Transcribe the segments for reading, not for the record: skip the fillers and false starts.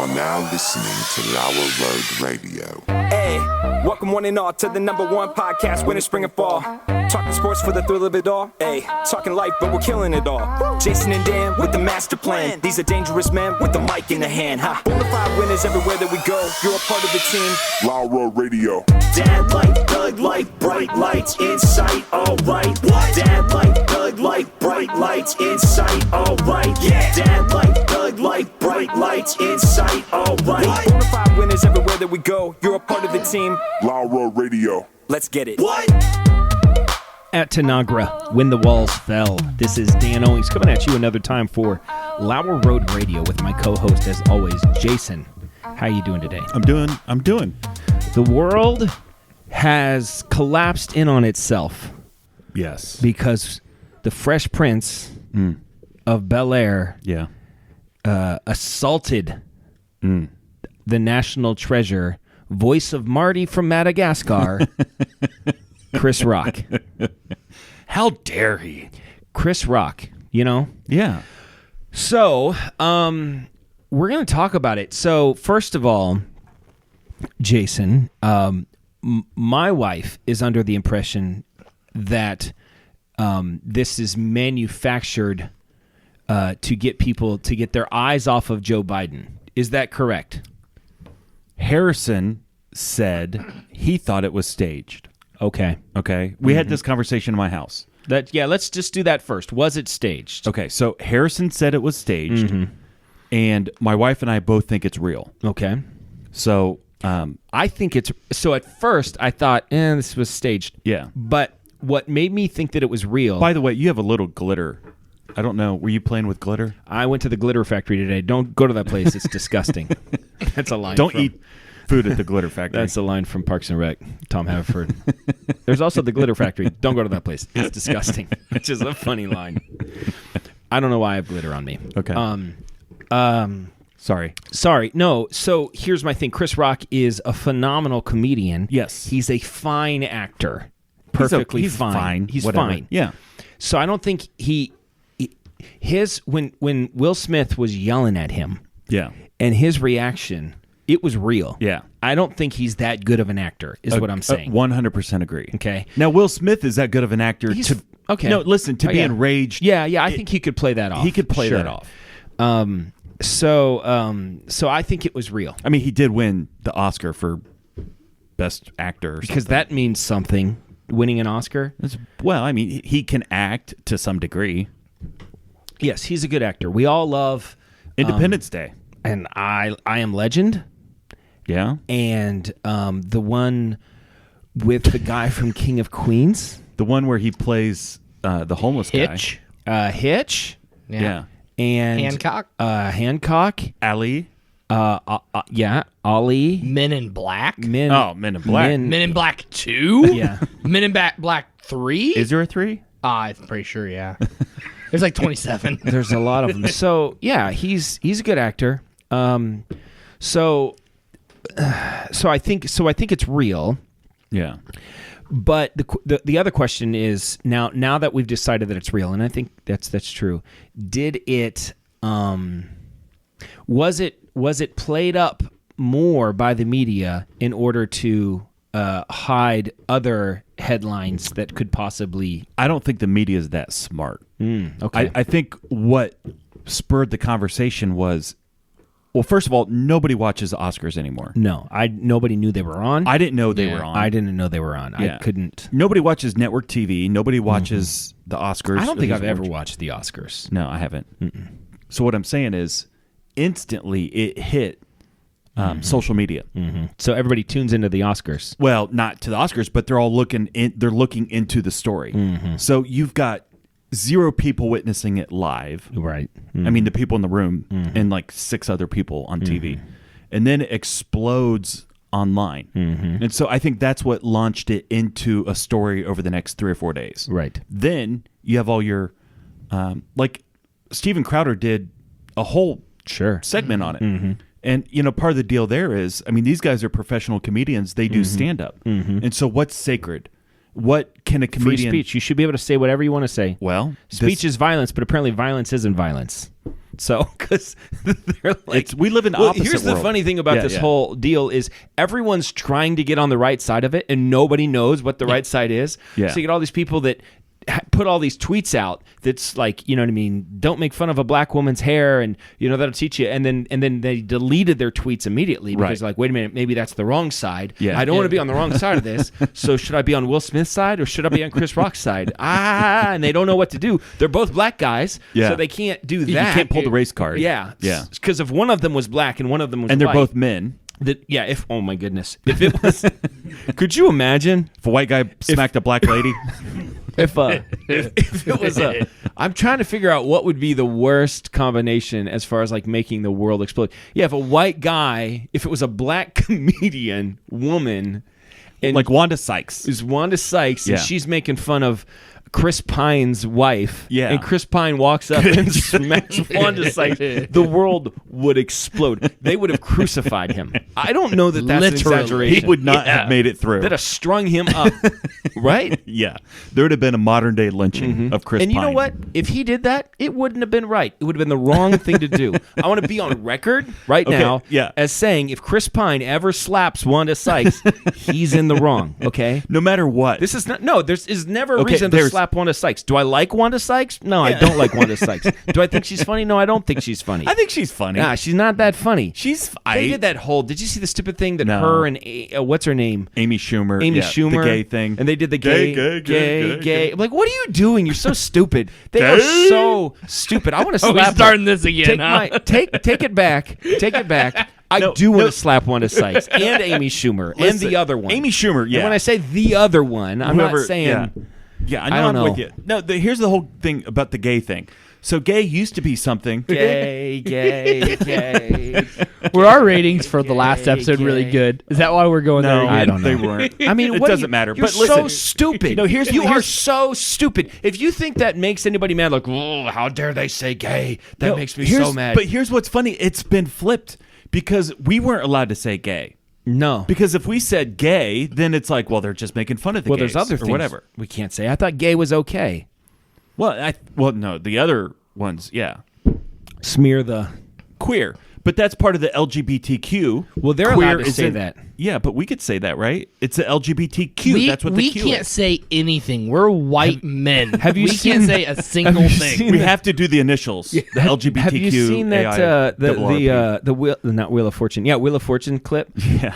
are now listening to Lauer Road Radio. Hey, welcome one and all to the #1 podcast, winter, spring, and fall. Talking sports for the thrill of it all. Hey, talking life, but we're killing it all. Jason and Dan with the master plan. These are dangerous men with the mic in the hand. Bonafide winners everywhere that we go. You're a part of the team. Lauer Radio. Dad light, thug light, bright lights in sight. All right. Dad light, thug light, bright lights in sight. All right. Yeah. Dad light, thug light, bright lights in sight. All right. Bonafide winners everywhere that we go. You're a part of the team. Lauer Radio. Let's get it. What? At Tanagra, when the walls fell. This is Dan Owings coming at you another time for Lauer Road Radio with my co-host, as always, Jason. How you doing today? I'm doing. The world has collapsed in on itself. Yes. Because the Fresh Prince of Bel-Air assaulted the national treasure, voice of Marty from Madagascar, Chris Rock. How dare he? Chris Rock, you know? Yeah. So, we're going to talk about it. So, first of all, Jason, my wife is under the impression that this is manufactured to get people to get their eyes off of Joe Biden. Is that correct? Harrison said he thought it was staged. Okay. We had this conversation in my house. Let's just do that first. Was it staged? Okay, so Harrison said it was staged, and my wife and I both think it's real. Okay. So, I think it's... So at first, I thought, this was staged. Yeah. But what made me think that it was real... By the way, you have a little glitter. I don't know. Were you playing with glitter? I went to the glitter factory today. Don't go to that place. It's disgusting. That's a line. Don't eat food at the glitter factory. That's a line from Parks and Rec, Tom Haverford. There's also the glitter factory. Don't go to that place. It's disgusting. Which is a funny line. I don't know why I have glitter on me. Okay. Sorry. No. So here's my thing. Chris Rock is a phenomenal comedian. Yes. He's a fine actor. Perfectly he's fine. He's whatever. fine. Yeah. So I don't think when Will Smith was yelling at him. Yeah. And his reaction, it was real. Yeah. I don't think he's that good of an actor, is what I'm saying. 100% agree. Okay. Now, Will Smith is that good of an actor okay. No, listen, to be enraged. Yeah, I think he could play that off. He could play that off. So I think it was real. I mean, he did win the Oscar for Best Actor. Because that means something, winning an Oscar. Well, I mean, he can act to some degree. Yes, he's a good actor. We all love Independence Day. And I Am Legend. Yeah. And the one with the guy from King of Queens. The one where he plays the homeless Hitch. guy. Hitch. Yeah. And Hancock. Ali. Ali. Men in Black. Men in Black. Men in Black 2? Yeah. Men in Black 3? Is there a 3? I'm pretty sure, yeah. There's like 27. There's a lot of them. So, yeah, he's a good actor. So I think it's real. Yeah. But the other question is now that we've decided that it's real, and I think that's true. Did it was it played up more by the media in order to hide other headlines that could possibly... I don't think the media is that smart. Okay. I think what spurred the conversation was, well, first of all, nobody watches the Oscars anymore. No, nobody knew they were on. I didn't know they were on. I didn't know they were on. Yeah. I couldn't... Nobody watches network TV. Nobody watches the Oscars. I don't think I've ever watched the Oscars. No, I haven't. So what I'm saying is, instantly it hit social media. So everybody tunes into the Oscars. Well, not to the Oscars, but they're all looking into the story. So you've got 0 people witnessing it live. Right. I mean, the people in the room and like 6 other people on TV. And then it explodes online. And so I think that's what launched it into a story over the next 3 or 4 days. Right. Then you have all your, like Steven Crowder did a whole segment on it. And, you know, part of the deal there is, I mean, these guys are professional comedians. They do stand-up. And so what's sacred? What can a comedian... Free speech. You should be able to say whatever you want to say. Well... Speech is violence, but apparently violence isn't violence. So, because they're like, we live in the well, opposite here's the world. funny thing about this whole deal is everyone's trying to get on the right side of it, and nobody knows what the right side is. Yeah. So you get all these people that put all these tweets out that's like, you know what I mean, don't make fun of a black woman's hair, and you know that'll teach you, and then they deleted their tweets immediately because like, wait a minute, maybe that's the wrong side. I don't want to be on the wrong side of this. So should I be on Will Smith's side or should I be on Chris Rock's side? And they don't know what to do. They're both black guys, so they can't do that. You can't pull the race card. Yeah. Yeah. Because if one of them was black and one of them was And they're white, both men. if oh my goodness, if it was, could you imagine If a white guy smacked a black lady. if it was I'm trying to figure out what would be the worst combination as far as like making the world explode. Yeah, if a white guy, if it was a black comedian woman, and like Wanda Sykes. is Wanda Sykes, Yeah. and she's making fun of Chris Pine's wife, Yeah. and Chris Pine walks up and smacks Wanda Sykes, the world would explode. They would have crucified him. I don't know that that's an Literally. exaggeration. He would not have made it through. That have strung him up, right? Yeah. There would have been a modern day lynching of Chris And you know Pine. what? If he did that, it wouldn't have been right. It would have been the wrong thing to do. I want to be on record right now as saying if Chris Pine ever slaps Wanda Sykes, he's in the wrong, okay? No matter what. This is not, no, there's is never a reason to there's- slap Wanda Sykes. Do I like Wanda Sykes? No, I don't like Wanda Sykes. Do I think she's funny? No, I don't think she's funny. I think she's funny. Nah, she's not that funny. She's They did that whole, did you see the stupid thing that No. her and, what's her name? Amy Schumer. Amy yeah, Schumer. The gay thing. And they did the Gay, gay. gay. I'm like, what are you doing? You're so stupid. They are so stupid. I want to slap we're her. starting this again, Take huh? take it back. Take it back. I No, do want no. to slap Wanda Sykes and Amy Schumer and Listen, the other one. Amy Schumer, yeah. And when I say the other one, I'm not saying. Yeah, I know. I don't I'm with know. you. No, here's the whole thing about the gay thing. So gay used to be something. Gay. Were our ratings for the last Gay, episode really gay. good? Is that why we're going there? No, again? I don't know. They weren't. I mean, it what doesn't matter. You're But listen, so stupid. No, you are so stupid. If you think that makes anybody mad, like, oh, how dare they say gay? That no, makes me here's- so mad. But here's what's funny. It's been flipped because we weren't allowed to say gay. no, Because if we said gay, then it's like, well, they're just making fun of the well, gays there's other or things whatever. we can't say. I thought gay was okay. Well, no, the other ones, yeah, Smear the. queer. But that's part of the LGBTQ. Well, they're Queer allowed to is say in- that. Yeah, but we could say that, right? It's the LGBTQ. That's what the we Q can't is. say anything. We're white men. have you we seen- can't say a single have you thing. seen- We have to do the initials. The LGBTQ. Have you seen that AI, the wheel, not Wheel of Fortune? Yeah, Wheel of Fortune clip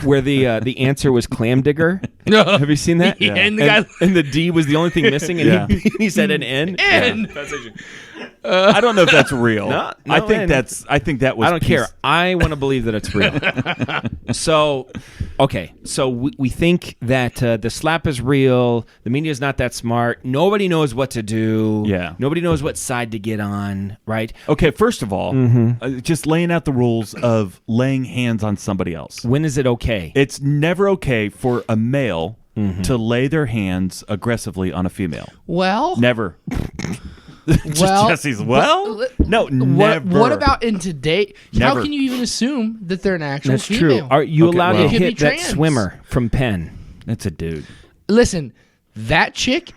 where the answer was clam digger. Have you seen that? Yeah, and the guy- and the D was the only thing missing, and Yeah. he said an N. N. I don't know if that's real. No, I no, think and- that was. I don't care. I want to believe that it's real. So, okay. So we think that the slap is real. The media is not that smart. Nobody knows what to do. Yeah. Nobody knows what side to get on, right? Okay, first of all, Mm-hmm. just laying out the rules of laying hands on somebody else. When is it okay? It's never okay for a male Mm-hmm. to lay their hands aggressively on a female. Well, Never. Just Well, Jesse's. but- Well, no, never. What about in today? How Never. can you even assume that they're an actual That's female? true. Are you Okay, allowed well- to It could be hit that trans. swimmer from Penn? That's a dude. Listen, that chick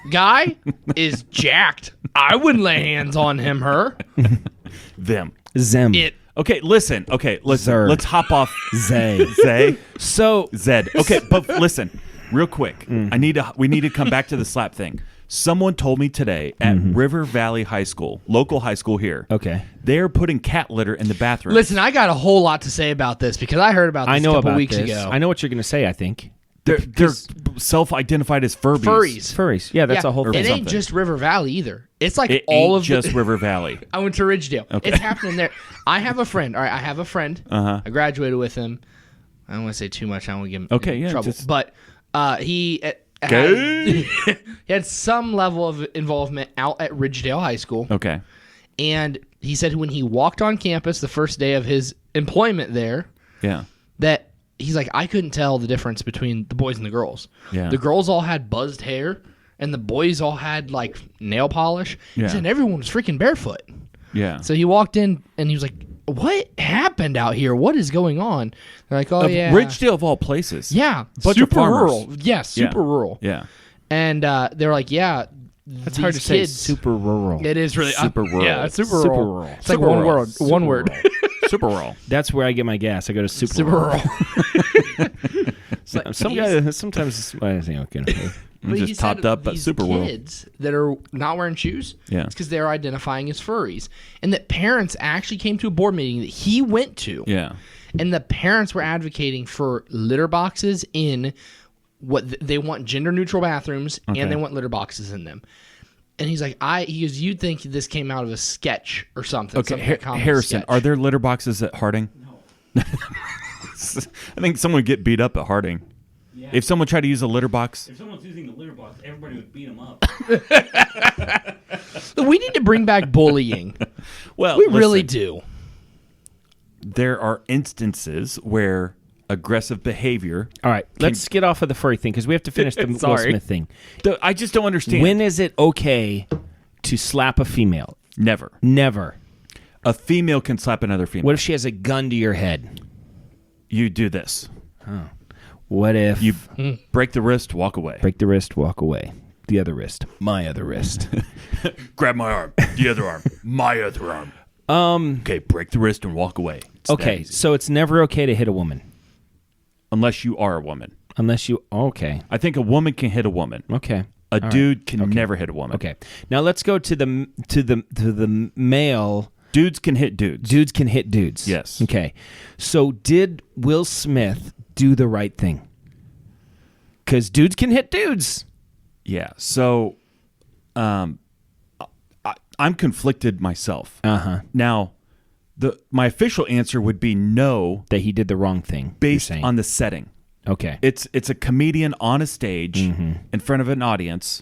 guy is jacked. I wouldn't lay hands on him, her. Them. Zem. It. Okay, listen. Zerd. Let's hop off. Zay. Zay. So Zed. Okay, but listen, real quick. We need to come back to the slap thing. Someone told me today at River Valley High School, local high school here. Okay. They're putting cat litter in the bathroom. Listen, I got a whole lot to say about this because I heard about this I know a couple about weeks this. ago. I know what you're going to say. I think they're self-identified as Furbies. furries. Yeah, that's a whole It thing. ain't just River Valley either. It's like It all ain't of just the, River Valley. I went to Ridgedale. It's happening there. I have a friend. All right, I have a friend. I graduated with him. I don't want to say too much. I don't want to give him Okay, yeah, trouble. just- But he had, Gay? he had some level of involvement out at Ridgedale High School. Okay. And he said when he walked on campus the first day of his employment there, Yeah. that he's like, I couldn't tell the difference between the boys and the girls. Yeah. The girls all had buzzed hair, and the boys all had like nail polish. Yeah. He said everyone was freaking barefoot. Yeah. So he walked in, and he was like, what happened out here? What is going on? They're like, oh, yeah. Ridgedale of all places. Yeah. Bunch of super farmers. rural. Yeah, super rural. Yeah. And they're like, yeah, That's hard to say. Super rural. It is really Super rural. Yeah, it's super Super rural. rural. It's like Super one rural. word. One word. Super rural. That's where I get my gas. I go to super, Super rural. rural. Some guy sometimes. Well, okay. But he just said topped up, but these super rural. kids that are not wearing shoes, Yeah. it's because they're identifying as furries, and that parents actually came to a board meeting that he went to, Yeah. and the parents were advocating for litter boxes in what they want gender neutral bathrooms, Okay. and they want litter boxes in them. And he's like, he goes, you'd think this came out of a sketch or something. Okay, some comic Harrison, sketch. are there litter boxes at Harding? No. I think someone would get beat up at Harding. Yeah. If someone tried to use a litter box. If someone's using the litter box, everybody would beat them up. We need to bring back bullying. Well, We really do. There are instances where aggressive behavior. All right, let's get off of the furry thing because we have to finish the Will Sorry. Smith thing. I just don't understand. When is it okay to slap a female? Never. Never. A female can slap another female. What if she has a gun to your head? You do this. What if You break the wrist, walk away. break the wrist, walk away? The other wrist. My other wrist. Grab my arm. The other arm. My other arm. Okay, break the wrist and walk away. It's that Okay, easy. so it's never okay to hit a woman. Unless you are a woman. Unless you... Okay. I think a woman can hit a woman. Okay. A dude can never hit a woman. Okay. Now let's go to the male... Dudes can hit dudes. Dudes can hit dudes. Yes. Okay. So did Will Smith do the right thing? Because dudes can hit dudes. Yeah. So, I'm conflicted myself. Now, my official answer would be no, That he did the wrong thing. based you're saying. on the setting. Okay. It's a comedian on a stage in front of an audience,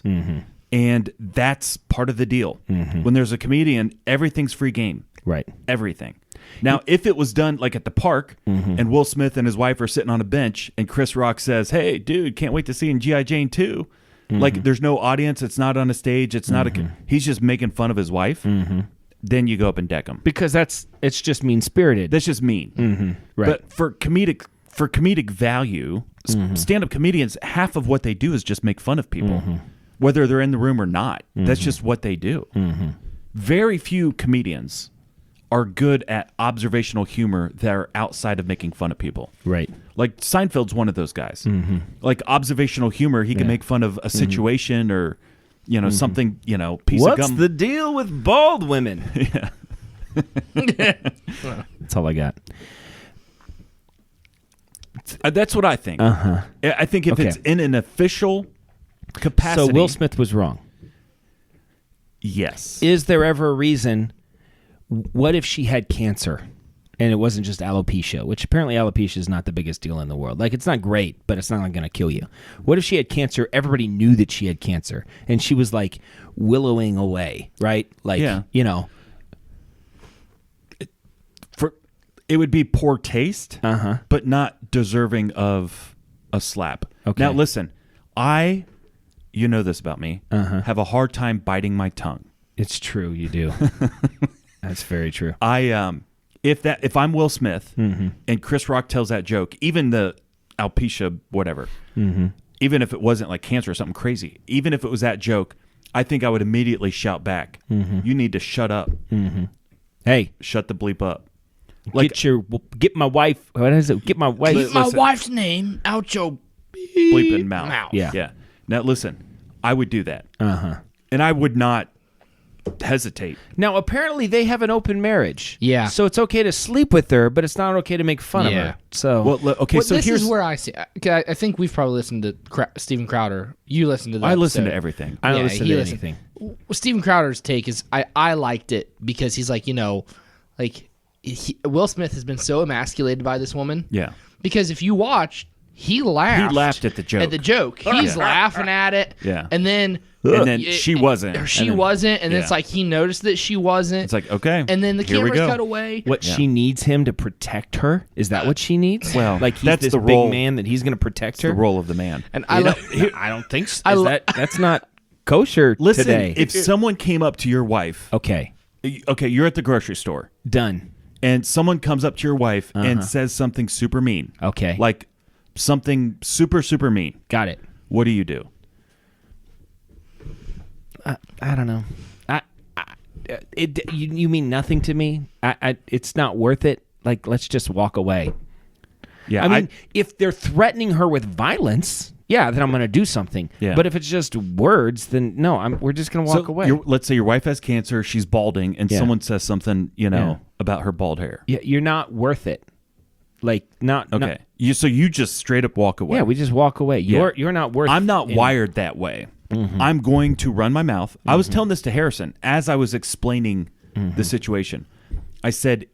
and that's part of the deal. When there's a comedian, everything's free game. Right. Everything. Now, if it was done like at the park, and Will Smith and his wife are sitting on a bench, and Chris Rock says, "Hey, dude, can't wait to see you in G.I. Jane 2." Like, there's no audience. It's not on a stage. It's not he's just making fun of his wife. Then you go up and deck him. Because it's just mean-spirited. That's just mean. Right. But for comedic value, stand-up comedians, half of what they do is just make fun of people, whether they're in the room or not. That's just what they do. Very few comedians are good at observational humor that are outside of making fun of people. Right. Like Seinfeld's one of those guys. Like observational humor, he can make fun of a situation or something, piece of gum. What's the deal with bald women? That's all I got. That's what I think. I think if it's in an official capacity. So Will Smith was wrong. Yes. Is there ever a reason? What if she had cancer and it wasn't just alopecia, which apparently alopecia is not the biggest deal in the world. Like, it's not great, but it's not going to kill you. What if she had cancer? Everybody knew that she had cancer and she was like willowing away, right? Like, it would be poor taste, but not deserving of a slap. Okay. Now, listen, you know this about me, have a hard time biting my tongue. It's true, you do. That's very true. If I'm Will Smith and Chris Rock tells that joke, even the alopecia, whatever, even if it wasn't like cancer or something crazy, even if it was that joke, I think I would immediately shout back, "You need to shut up. Hey, shut the bleep up." Get my wife. What is it? Get my wife. Keep my wife's name out your bleeping mouth. Yeah. Now listen, I would do that. And I would not hesitate. Now, apparently, they have an open marriage. Yeah. So it's okay to sleep with her, but it's not okay to make fun of her. So, this is where I see. I think we've probably listened to Steven Crowder. You listened to that. I listen episode. to everything. I don't listen to anything. Steven Crowder's take is I liked it because he's like, Will Smith has been so emasculated by this woman. Yeah. Because if you watch, he laughed. He laughed at the joke. He's laughing at it. Yeah. And then she wasn't. And it's like he noticed that she wasn't. It's like, okay. And then the here we camera's go. cut away. What she needs him to protect her? Is that what she needs? Well, like he's that's this the big role- man that he's going to protect her. The role of the man. And I don't think so. That's not kosher Listen, today. if someone came up to your wife, okay, you're at the grocery store, done, and someone comes up to your wife and says something super mean. Okay. Like something super, super mean. Got it. What do you do? I don't know. You mean nothing to me. It's not worth it. Like, let's just walk away. Yeah, I mean, if they're threatening her with violence, yeah, then I'm going to do something. Yeah. But if it's just words, then no, we're just going to walk away. Let's say your wife has cancer, she's balding, and someone says something, about her bald hair. Yeah, you're not worth it. Like, not Okay. So you just straight up walk away. Yeah, we just walk away. You're not worth. I'm not wired that way. Mm-hmm. I'm going to run my mouth. I was telling this to Harrison as I was explaining the situation. I said,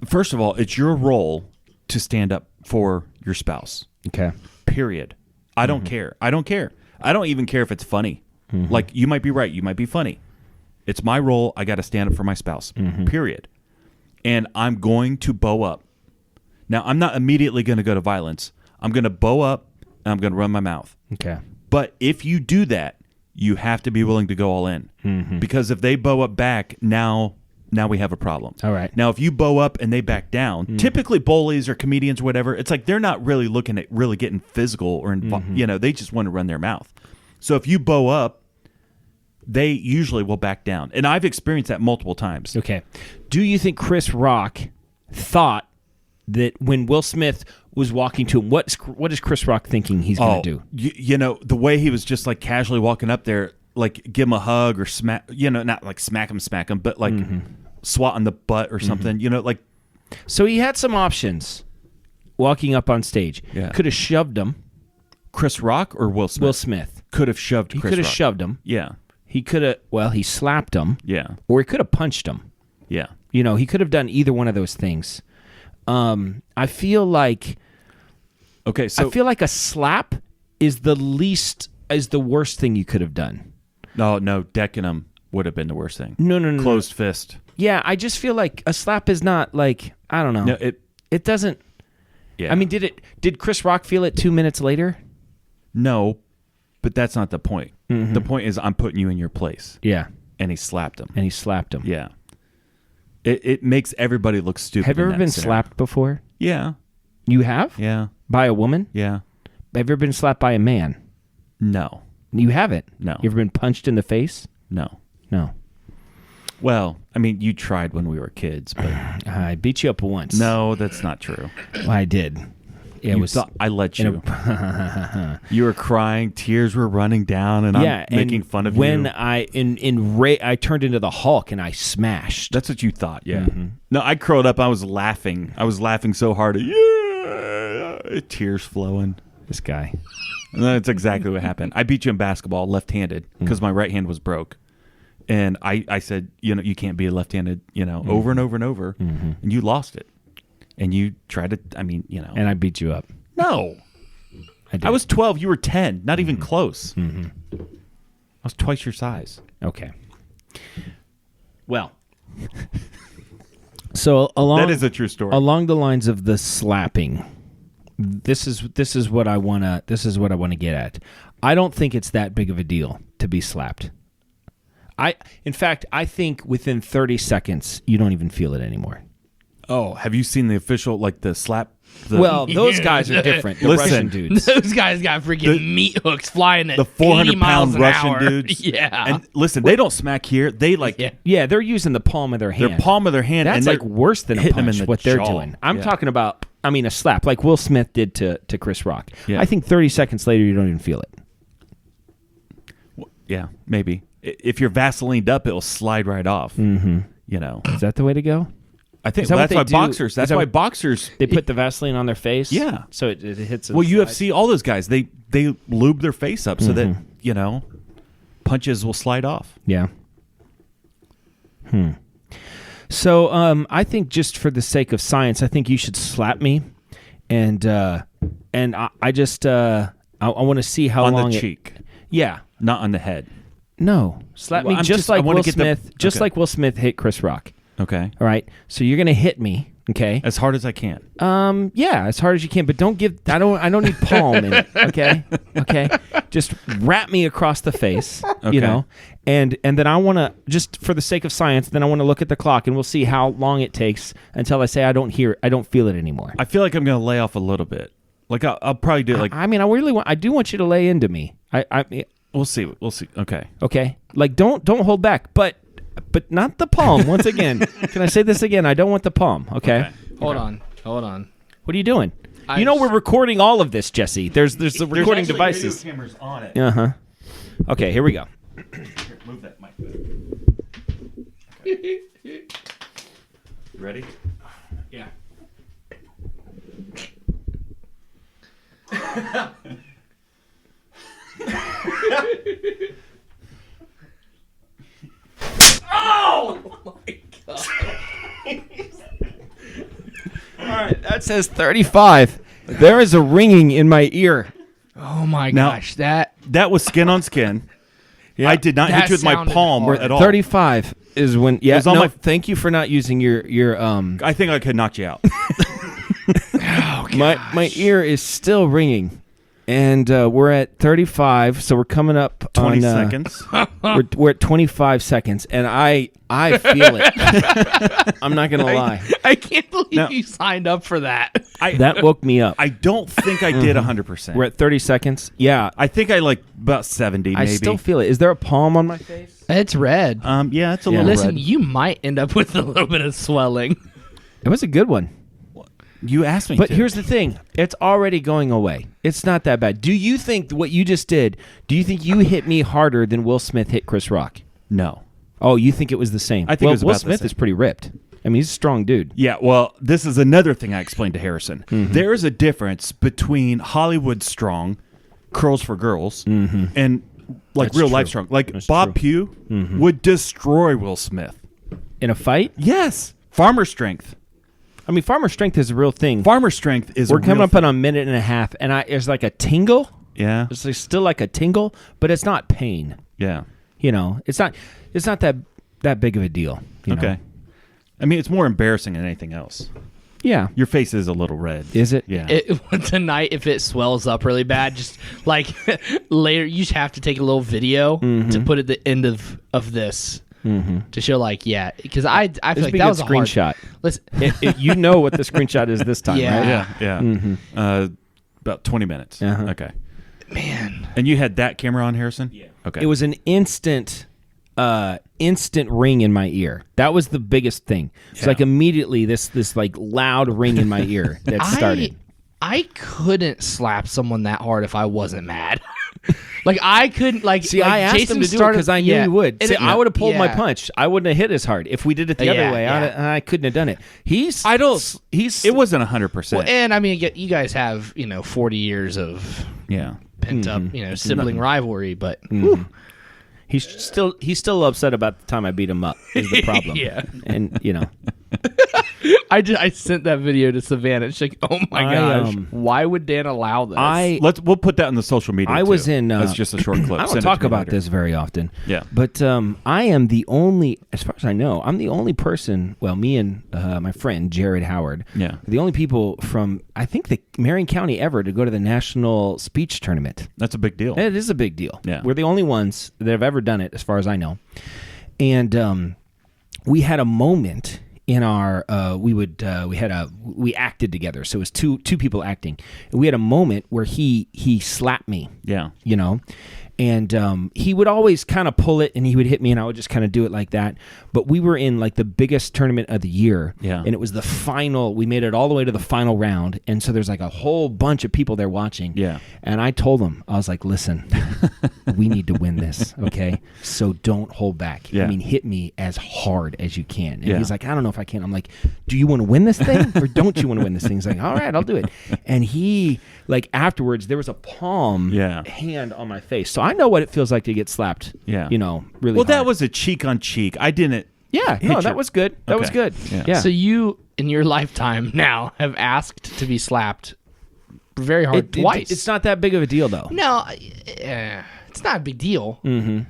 first of all, it's your role to stand up for your spouse. Okay. Period. I don't care. I don't care. I don't even care if it's funny. Like, you might be right. You might be funny. It's my role. I got to stand up for my spouse. Period. And I'm going to bow up. Now, I'm not immediately going to go to violence. I'm going to bow up and I'm going to run my mouth. Okay. But if you do that, you have to be willing to go all in. Because if they bow up back, now we have a problem. All right. Now, if you bow up and they back down, typically bullies or comedians or whatever, it's like they're not really looking at really getting physical or they just want to run their mouth. So if you bow up, they usually will back down. And I've experienced that multiple times. Okay. Do you think Chris Rock thought that when Will Smith was walking to him, what is Chris Rock thinking he's going to do? The way he was just like casually walking up there, like give him a hug or smack, not like smack him, but like swat on the butt or something, like. So he had some options walking up on stage. Yeah. Could have shoved him. Chris Rock or Will Smith? Will Smith. Could have shoved Chris Rock. He could have shoved him. Yeah. He could have, he slapped him. Yeah. Or he could have punched him. Yeah. He could have done either one of those things. I feel like a slap is the worst thing you could have done. No, decking him would have been the worst thing. No. Closed fist. Yeah, I just feel like a slap is not like, I don't know. No, it doesn't. Yeah. I mean, did Chris Rock feel it 2 minutes later? No, but that's not the point. The point is I'm putting you in your place. Yeah. And he slapped him. Yeah. It makes everybody look stupid. Have you ever been slapped before? Yeah. You have? Yeah. By a woman? Yeah. Have you ever been slapped by a man? No. You haven't? No. You ever been punched in the face? No. No. Well, I mean, you tried when we were kids, but I beat you up once. No, that's not true. Well, I did. I let you. You were crying, tears were running down, and I'm making fun of when you. I turned into the Hulk and I smashed. That's what you thought, yeah. No, I curled up. I was laughing. So hard. Yeah, tears flowing. This guy. And that's exactly what happened. I beat you in basketball, left-handed, because my right hand was broke. And I said, you can't be left-handed, over and over and over, and you lost it. And you tried to, And I beat you up. No. I was 12. You were 10. Not even close. I was twice your size. Okay. Well. So that is a true story. Along the lines of the slapping, this is what I wanna get at. I don't think it's that big of a deal to be slapped. In fact, I think within 30 seconds you don't even feel it anymore. Oh, have you seen the official, like the slap? Those guys are different. The Russian dudes. Those guys got freaking meat hooks flying at the 400-pound Russian hour. dudes. Yeah. And listen, they don't smack here. They Yeah, they're using the palm of their hand. Their palm of their hand. That's and like worse than a hitting them punch, in the what they're jaw. doing. I'm talking about, a slap, like Will Smith did to Chris Rock. Yeah. I think 30 seconds later you don't even feel it. Yeah, maybe. If you're Vaselined up, it'll slide right off. Is that the way to go? I think that that's what why they do? boxers. That's why boxers. They put the Vaseline on their face. Yeah, so it hits. Well, UFC, all those guys, they lube their face up so that punches will slide off. Yeah. So I think just for the sake of science, I think you should slap me, and I just I want to see how on long the cheek. Yeah, not on the head. No, slap me just like Will Smith. Just like Will Smith hit Chris Rock. Okay. All right. So you're gonna hit me, okay? As hard as I can. Yeah, as hard as you can, but don't give. I don't need palm in it. Okay. Okay. Just wrap me across the face. Okay. And then I want to, just for the sake of science, then I want to look at the clock and we'll see how long it takes until I say I don't feel it anymore. I feel like I'm gonna lay off a little bit. Like I'll probably do it. Like I do want you to lay into me. We'll see. Okay. Okay, like don't hold back, but not the palm. Once again, can I say this again? I don't want the palm. Okay. Hold on. What are you doing? We're recording all of this, Jesse. There's the recording devices. Cameras on it. Okay, here we go. Here, move that mic back. Okay. Ready? Yeah. Oh my god! All right, that says 35. There is a ringing in my ear. Oh my Now- gosh, that That was skin on skin. I did not hit That you with my sounded palm hard. at all. 35 is when. Yeah. was on No, my- thank you for not using your I think I could knock you out. My ear is still ringing, and we're at 35, so we're coming up 20 on, seconds. We're at 25 seconds, and I feel it. I'm not gonna lie. I can't believe No. you signed up for that. That woke me up. I don't think I did 100%. We're at 30 seconds. Yeah, I think I like about 70 maybe. I still feel it. Is there a palm on my face? It's red. Yeah, it's a Yeah. little Listen, red. you might end up with a little bit of swelling. It was a good one. You asked me But to. here's the thing. It's already going away. It's not that bad. Do you think what you just did, do you think you hit me harder than Will Smith hit Chris Rock? No. Oh, you think it was the same? I think it was Will about the Smith same. is pretty ripped. I mean, he's a strong dude. Yeah, well, this is another thing I explained to Harrison. Mm-hmm. There is a difference between Hollywood strong, curls for girls, and like That's real true. life strong. Like That's Bob true. Pugh would destroy Will Smith. In a fight? Yes. Farmer strength. I mean, farmer strength is a real thing. Farmer strength is We're a coming real up on a minute and a half, and it's like a tingle. Yeah. It's like still like a tingle, but it's not pain. Yeah. You know, it's not that big of a deal. You know? Okay. I mean, it's more embarrassing than anything else. Yeah. Your face is a little red. Is it? Yeah. Tonight, if it swells up really bad, just like later, you just have to take a little video to put at the end of this to show, like, yeah, because I feel This would like be that a was good a hard screenshot. Listen, You know what the screenshot is this time, Yeah. right? Yeah. About 20 minutes. Uh-huh. Okay. man, And you had that camera on, Harrison? Yeah. Okay. It was an instant ring in my ear. That was the biggest thing. It's Yeah. like immediately this like loud ring in my ear that started. I couldn't slap someone that hard if I wasn't mad. Like I couldn't like. See, like I asked Jason him to do it started, because I knew he would. And See, I would have pulled my yeah. punch. I wouldn't have hit as hard if we did it the other Yeah, way. yeah. I couldn't have done it. He's It wasn't 100%. Well, and I mean, you guys have 40 years of yeah. pent up sibling rivalry, but he's still upset about the time I beat him up. Is the problem? Yeah. And I sent that video to Savannah. She's like, "Oh my gosh, why would Dan allow this?" We'll put that in the social media. I was in. That's just a short clip. I Send don't it talk to me about later. this very often. Yeah. But I am the only, as far as I know, I'm the only person. Well, me and my friend Jared Howard. Yeah. are the only people from I think the Marion County ever to go to the national speech tournament. That's a big deal. It is a big deal. Yeah. We're the only ones that have ever done it, as far as I know. And we had a moment in our we acted together, so it was two people acting, and we had a moment where he slapped me, Yeah. and he would always kind of pull it and he would hit me and I would just kind of do it like that. But we were in like the biggest tournament of the year, Yeah. and it was the final. We made it all the way to the final round, and so there's like a whole bunch of people there watching. Yeah. And I told him, I was like, listen, we need to win this, okay? So don't hold back. Yeah. I mean, hit me as hard as you can. And Yeah. he's like, I don't know if I can. I'm like, do you want to win this thing or don't you want to win this thing? He's like, all right, I'll do it. And he, like afterwards, there was a palm hand on my face. So I know what it feels like to get slapped, Yeah. really Well, that hard. was a cheek on cheek. I didn't. Yeah, hit no, your- that was good. That was Okay. good. Yeah. So you, in your lifetime now, have asked to be slapped very hard twice. It's not that big of a deal, though. No, it's not a big deal. Mm-hmm.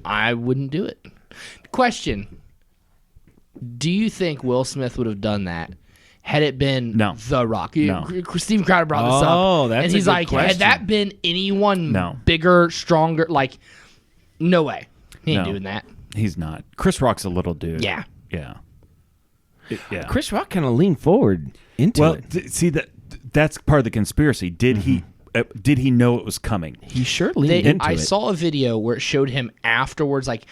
I wouldn't do it. Question: do you think Will Smith would have done that had it been No. The Rock? No. Steven Crowder brought this up. Oh, that's and a he's good like, question. had that been anyone No. bigger, stronger, like, no way, he ain't No. doing that. He's not. Chris Rock's a little dude. Yeah. Yeah. Yeah. Chris Rock kind of leaned forward into Well, it. see that's part of the conspiracy. Did he did he know it was coming? He sure leaned into I it. saw a video where it showed him afterwards, like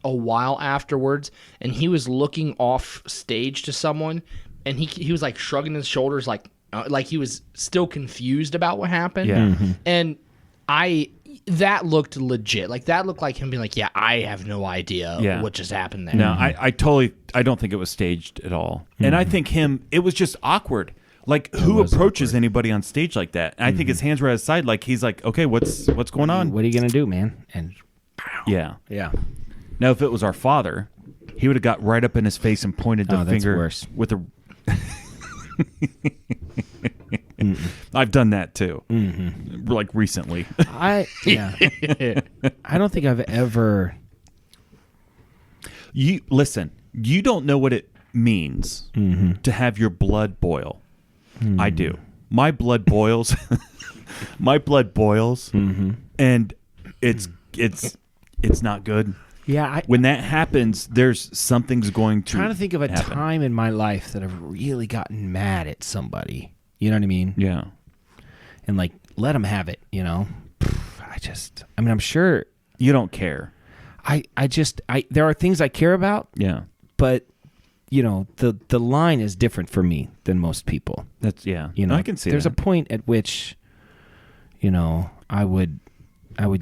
a while afterwards, and he was looking off stage to someone, and he was like shrugging his shoulders, like he was still confused about what happened. Yeah. And that looked legit. Like that looked like him being like, yeah, I have no idea what just happened there. No, I don't think it was staged at all. And I think it was just awkward. Like, who approaches anybody on stage like that? And I think his hands were at his side. Like, he's like, okay, what's going on? What are you going to do, man? And Yeah. yeah. Now, if it was our father, he would have got right up in his face and pointed the that's finger worse. with a... I've done that, too. Like, recently. I don't think I've ever... Listen, you don't know what it means to have your blood boil. I do. My blood boils. My blood boils, and it's not good. Yeah, When that happens, something's going to. trying to think of a happen. time in my life that I've really gotten mad at somebody. You know what I mean? Yeah. And like let them have it. You know, I'm sure You don't care. there are things I care about, Yeah. but you know the line is different for me than most people. That's yeah. You know, I can see there's that. a point at which, you know, I would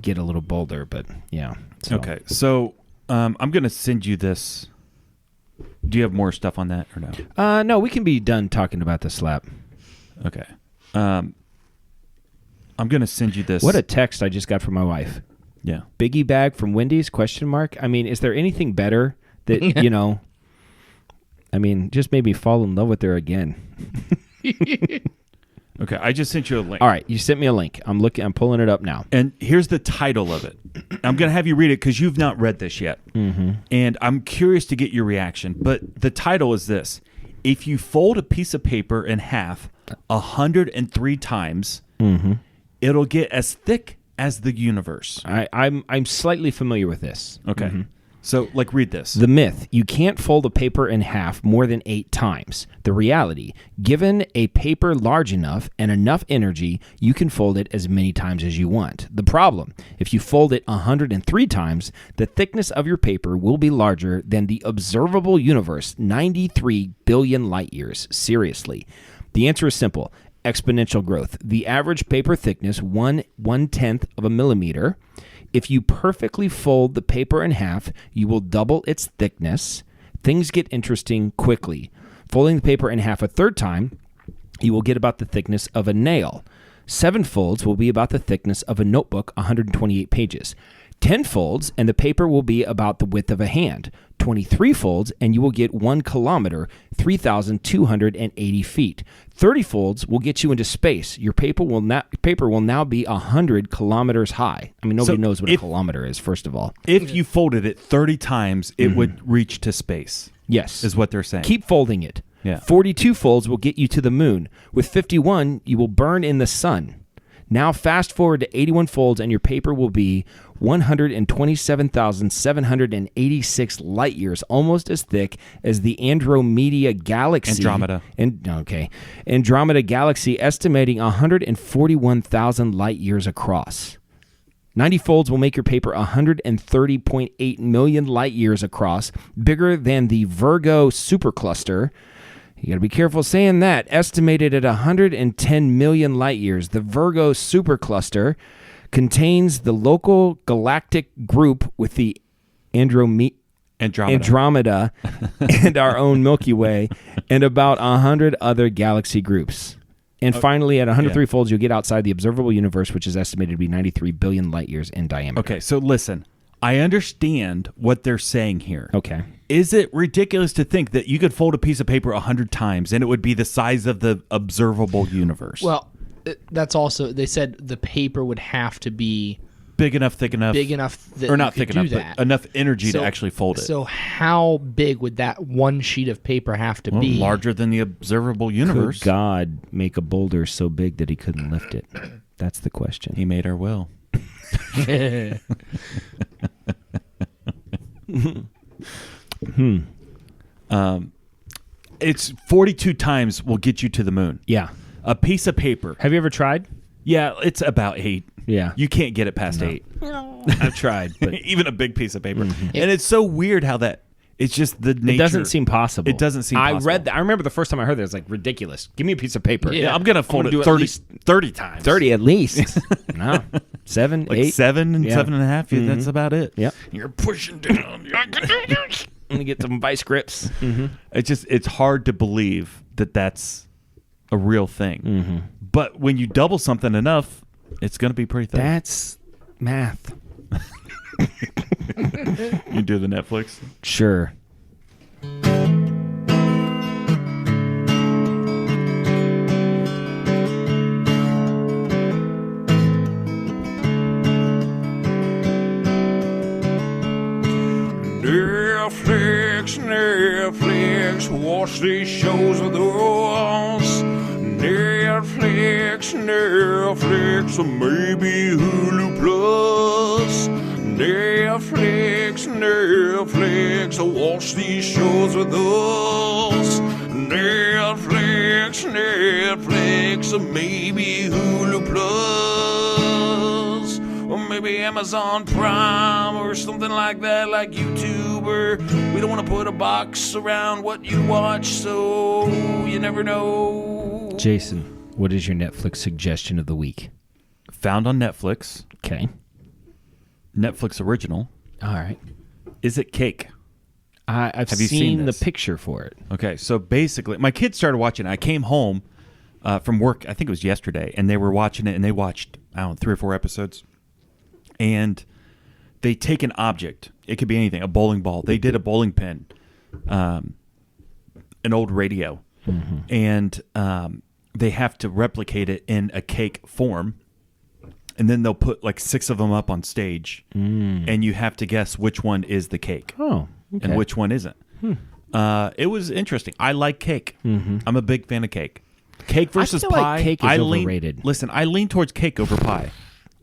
get a little bolder, but yeah. So. Okay, so I'm going to send you this. Do you have more stuff on that or no? No, we can be done talking about the slap. Okay. I'm going to send you this. What a text I just got from my wife. Yeah. Biggie bag from Wendy's? ? I mean, is there anything better that you know? I mean, just made me fall in love with her again. Okay, I just sent you a link. All right, you sent me a link. I'm pulling it up now. And here's the title of it. I'm going to have you read it because you've not read this yet. And I'm curious to get your reaction. But the title is this. If you fold a piece of paper in half 103 times, it'll get as thick as the universe. I'm slightly familiar with this. Okay. So, read this. The myth, you can't fold a paper in half more than 8 times. The reality, given a paper large enough and enough energy, you can fold it as many times as you want. The problem, if you fold it 103 times, the thickness of your paper will be larger than the observable universe, 93 billion light years. Seriously. The answer is simple. Exponential growth. The average paper thickness, 1/10 of a millimeter. If you perfectly fold the paper in half, you will double its thickness. Things get interesting quickly. Folding the paper in half a third time, you will get about the thickness of a nail. 7 folds will be about the thickness of a notebook, 128 pages. 10 folds, and the paper will be about the width of a hand. 23 folds, and you will get 1 kilometer, 3,280 feet. 30 folds will get you into space. Your paper will now be 100 kilometers high. I mean, nobody knows what a kilometer is, first of all. If you folded it 30 times, it would reach to space. Yes. Is what they're saying. Keep folding it. Yeah. 42 folds will get you to the moon. With 51, you will burn in the sun. Now fast forward to 81 folds and your paper will be 127,786 light years, almost as thick as the Andromeda galaxy. Andromeda galaxy, estimating 141,000 light years across. 90 folds will make your paper 130.8 million light years across, bigger than the Virgo supercluster. You got to be careful saying that. Estimated at 110 million light years, the Virgo supercluster contains the local galactic group with the Andromeda and our own Milky Way, and about 100 other galaxy groups. And finally, at 103 folds, you'll get outside the observable universe, which is estimated to be 93 billion light years in diameter. Okay, so listen. I understand what they're saying here. Okay. Is it ridiculous to think that you could fold a piece of paper 100 times and it would be the size of the observable universe? Well, that's also, they said the paper would have to be big enough, thick enough. Big enough that or not you could thick enough, do that. but enough energy to actually fold it. So how big would that one sheet of paper have to be? Larger than the observable universe. Could God make a boulder so big that he couldn't lift it? That's the question. He made our will. It's 42 times will get you to the moon. Yeah. A piece of paper. Have you ever tried? Yeah, it's about 8. Yeah. You can't get it past 8. I've tried, but Even a big piece of paper. And it's so weird how that, it's just the nature. it doesn't seem possible. It doesn't seem possible. I read that. I remember the first time I heard that, it was like, ridiculous. Give me a piece of paper. Yeah, I'm going to fold do it at 30, least 30 times. 30 at least. No. 7, Like 8. 7 and Yeah. 7.5. That's about it. Yep. You're pushing down. Let me get some vice grips. It's hard to believe that that's a real thing. But when you double something enough, it's going to be pretty thick. That's math. You do the Netflix? Sure. Netflix, watch these shows of those. Netflix, or maybe Hulu Plus. Netflix, watch these shows with us. Netflix, or maybe Hulu Plus. Or maybe Amazon Prime or something like that, like YouTube. Or we don't want to put a box around what you watch, so you never know. Jason, what is your Netflix suggestion of the week? Found on Netflix. Okay. Netflix original. All right. Is it Cake? I've Have you seen the this? picture for it. Okay, so basically, my kids started watching it. I came home from work, I think it was yesterday, and they were watching it, and they watched, 3 or 4 episodes. And they take an object. It could be anything, a bowling ball. They did a bowling pin, an old radio. And they have to replicate it in a cake form. And then they'll put like 6 of them up on stage. And you have to guess which one is the cake. Oh, okay. And which one isn't. It was interesting. I like cake. I'm a big fan of cake. Cake versus feel like pie. cake is I overrated. Listen, I lean towards cake over pie.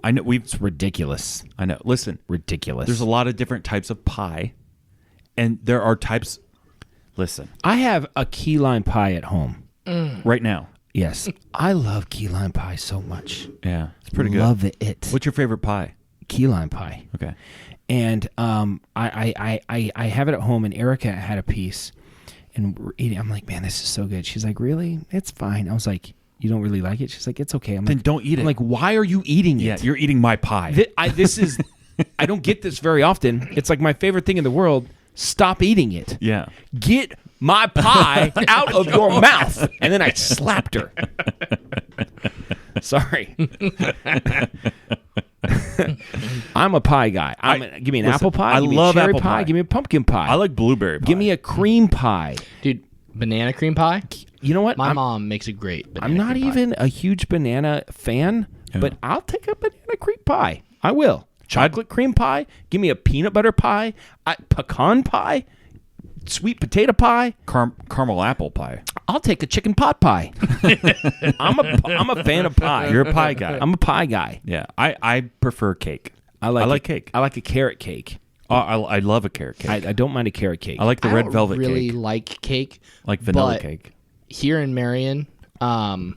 I know It's ridiculous. I know. Listen, Ridiculous. there's a lot of different types of pie, and there are types. Listen, I have a key lime pie at home. right now. Yes. I love key lime pie so much. Yeah, it's pretty good. Love it. What's your favorite pie? Key lime pie. Okay. And I have it at home, and Erica had a piece, and we're eating. I'm like, man, this is so good. She's like, really? It's fine. I was like, you don't really like it? She's like, it's okay. I'm Then like, don't eat it. I'm like, why are you eating it? Yeah, you're eating my pie. This is, I don't get this very often. It's like my favorite thing in the world. Stop eating it. Yeah. Get my pie out of your mouth. And then I slapped her. Sorry. I'm a pie guy. Give me an apple pie. I give me love a cherry apple pie. Give me a pumpkin pie. I like blueberry pie. Give me a cream pie. Dude, banana cream pie? You know what? My mom makes a great banana I'm not cream pie. even a huge banana fan, but I'll take a banana cream pie. I will. Chocolate cream pie. Give me a peanut butter pie. Pecan pie. Sweet potato pie. caramel apple pie. I'll take a chicken pot pie. I'm a fan of pie. You're a pie guy. I'm a pie guy. Yeah, I prefer cake. I like cake. I like a carrot cake. I love a carrot cake. I don't mind a carrot cake. I like the I red don't velvet really cake. like cake. Like vanilla but cake. Here in Marion, oh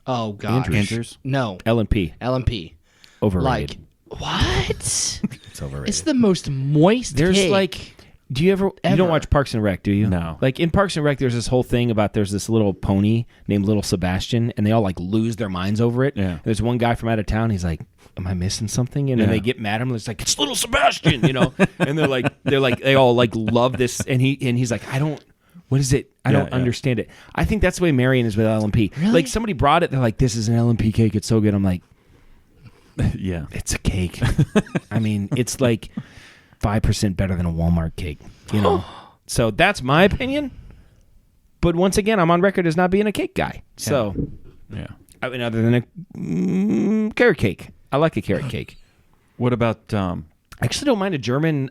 gosh. Andrews? No. L&P. L&P. Overrated. Like, what? It's overrated. It's the most moist There's cake. like, do you ever? You don't watch Parks and Rec, do you? No. Like in Parks and Rec, there's this whole thing about there's this little pony named Little Sebastian, and they all like lose their minds over it. Yeah. And there's one guy from out of town. He's like, "Am I missing something?" And then they get mad at him. It's like, "It's Little Sebastian," you know. And they're like, they all like love this, and he's like, "I don't. What is it? I don't understand it." I think that's the way Marion is with L&P. Really? Like somebody brought it. They're like, "This is an L&P cake. It's so good." I'm like, Yeah. it's a cake. I mean, it's like 5% better than a Walmart cake, you know. So that's my opinion. But once again, I'm on record as not being a cake guy. So, Yeah. I mean, other than a carrot cake, I like a carrot cake. What about I actually don't mind a German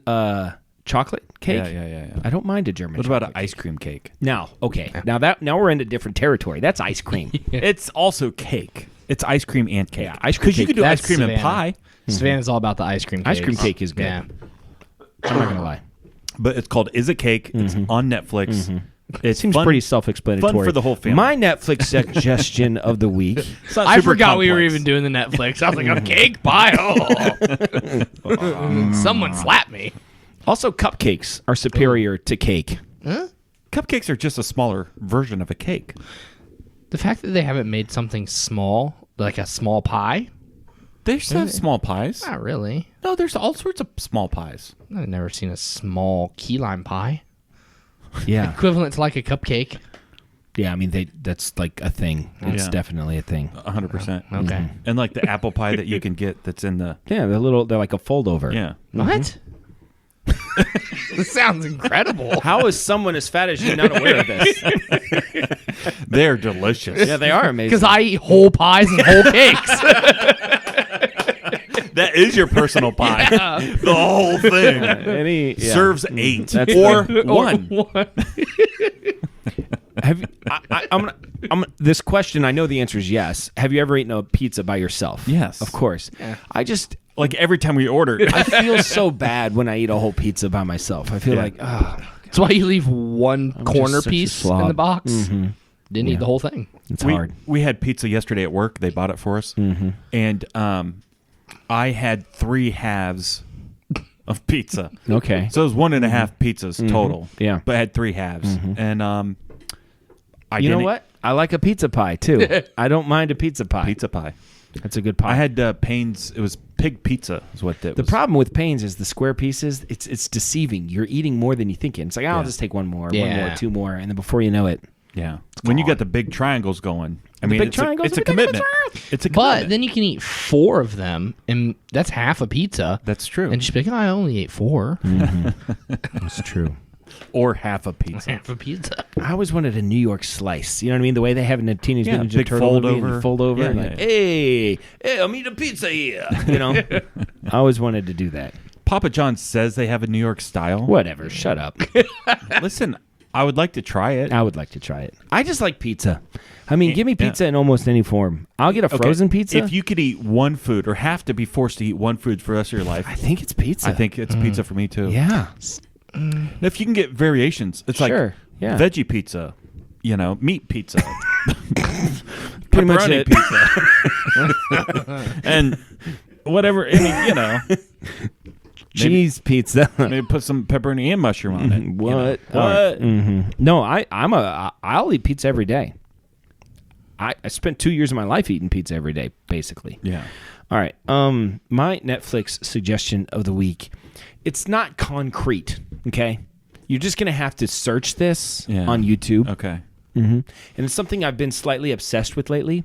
chocolate cake. Yeah. I don't mind a German. What about an chocolate ice cream cake? cake. Now, okay, now we're into different territory. That's ice cream. It's also cake. It's ice cream and cake. Yeah, ice cream Because you cake. could do That's ice cream and Savannah. pie, Savannah's all about the ice cream cake. Ice cream cake is good. Yeah. I'm not gonna lie. but it's called Is It Cake? It's on Netflix. It seems fun- pretty self-explanatory. fun for the whole family. My Netflix suggestion of the week. It's not I super forgot we were complex. even doing the Netflix. I was like, a cake pie. Oh. Someone slapped me. Also, cupcakes are superior to cake. Cupcakes are just a smaller version of a cake. The fact that they haven't made something small, like a small pie, There's some small pies. not really. No, there's all sorts of small pies. I've never seen a small key lime pie. Yeah. Equivalent to like a cupcake. Yeah, I mean, that's like a thing. It's Yeah. definitely a thing. 100%. Okay. And like the apple pie that you can get that's in the... Yeah, they're like a fold over. Yeah. What? This sounds incredible. How is someone as fat as you not aware of this? They're delicious. Yeah, they are amazing. Because I eat whole pies and whole cakes. That is your personal pie. The whole thing. Serves 8 That's or fair. 1. Have you, I'm this question, I know the answer is yes. Have you ever eaten a pizza by yourself? Yes. Of course. I just Like every time we order. I feel so bad when I eat a whole pizza by myself. I feel like, oh, That's why you leave one corner such a piece in slob. the box. Didn't eat the whole thing. it's we, hard. we had pizza yesterday at work. They bought it for us. And I had 3 halves of pizza. Okay. So it was 1.5 pizzas total. Yeah. But I had 3 halves. And I You know didn't- what? I like a pizza pie too. I don't mind a pizza pie. Pizza pie. That's a good pie. I had Payne's. It was pig pizza is what that the was. problem with Payne's is the square pieces. It's deceiving. You're eating more than you think. It's like, I'll just take one more, Yeah. 2 more, and then before you know it, Yeah. When you got the big triangles going. I mean, big it's triangles it's are a the biggest commitment. It's a But commitment. then you can eat 4 of them, and that's half a pizza. That's true. And just be like, I only ate 4. that's true. Or half a pizza. Half a pizza. I always wanted a New York slice. You know what I mean? The way they have in a Teenage Yeah, Mutant Ninja big Turtle fold movie and over. you fold over. Yeah, and yeah, like, yeah. hey, I'm eating a pizza here. You know? I always wanted to do that. Papa John says they have a New York style. Whatever. Shut up. Listen, I would like to try it. I would like to try it. I just like pizza. I mean, give me Yeah. pizza in almost any form. I'll get a Okay, frozen pizza. If you could eat one food or have to be forced to eat one food for the rest of your life, I think it's pizza. I think it's pizza for me too. Yeah. And if you can get variations, it's Sure, like yeah. veggie pizza, meat pizza, Pretty much pepperoni it. pizza, and whatever. I mean, Cheese pizza. maybe put some pepperoni and mushroom on it. What? What? No, I'll eat pizza every day. I spent 2 years of my life eating pizza every day, basically. Yeah. All right. My Netflix suggestion of the week. It's not concrete. Okay. You're just gonna have to search this Yeah. on YouTube. Okay. And it's something I've been slightly obsessed with lately,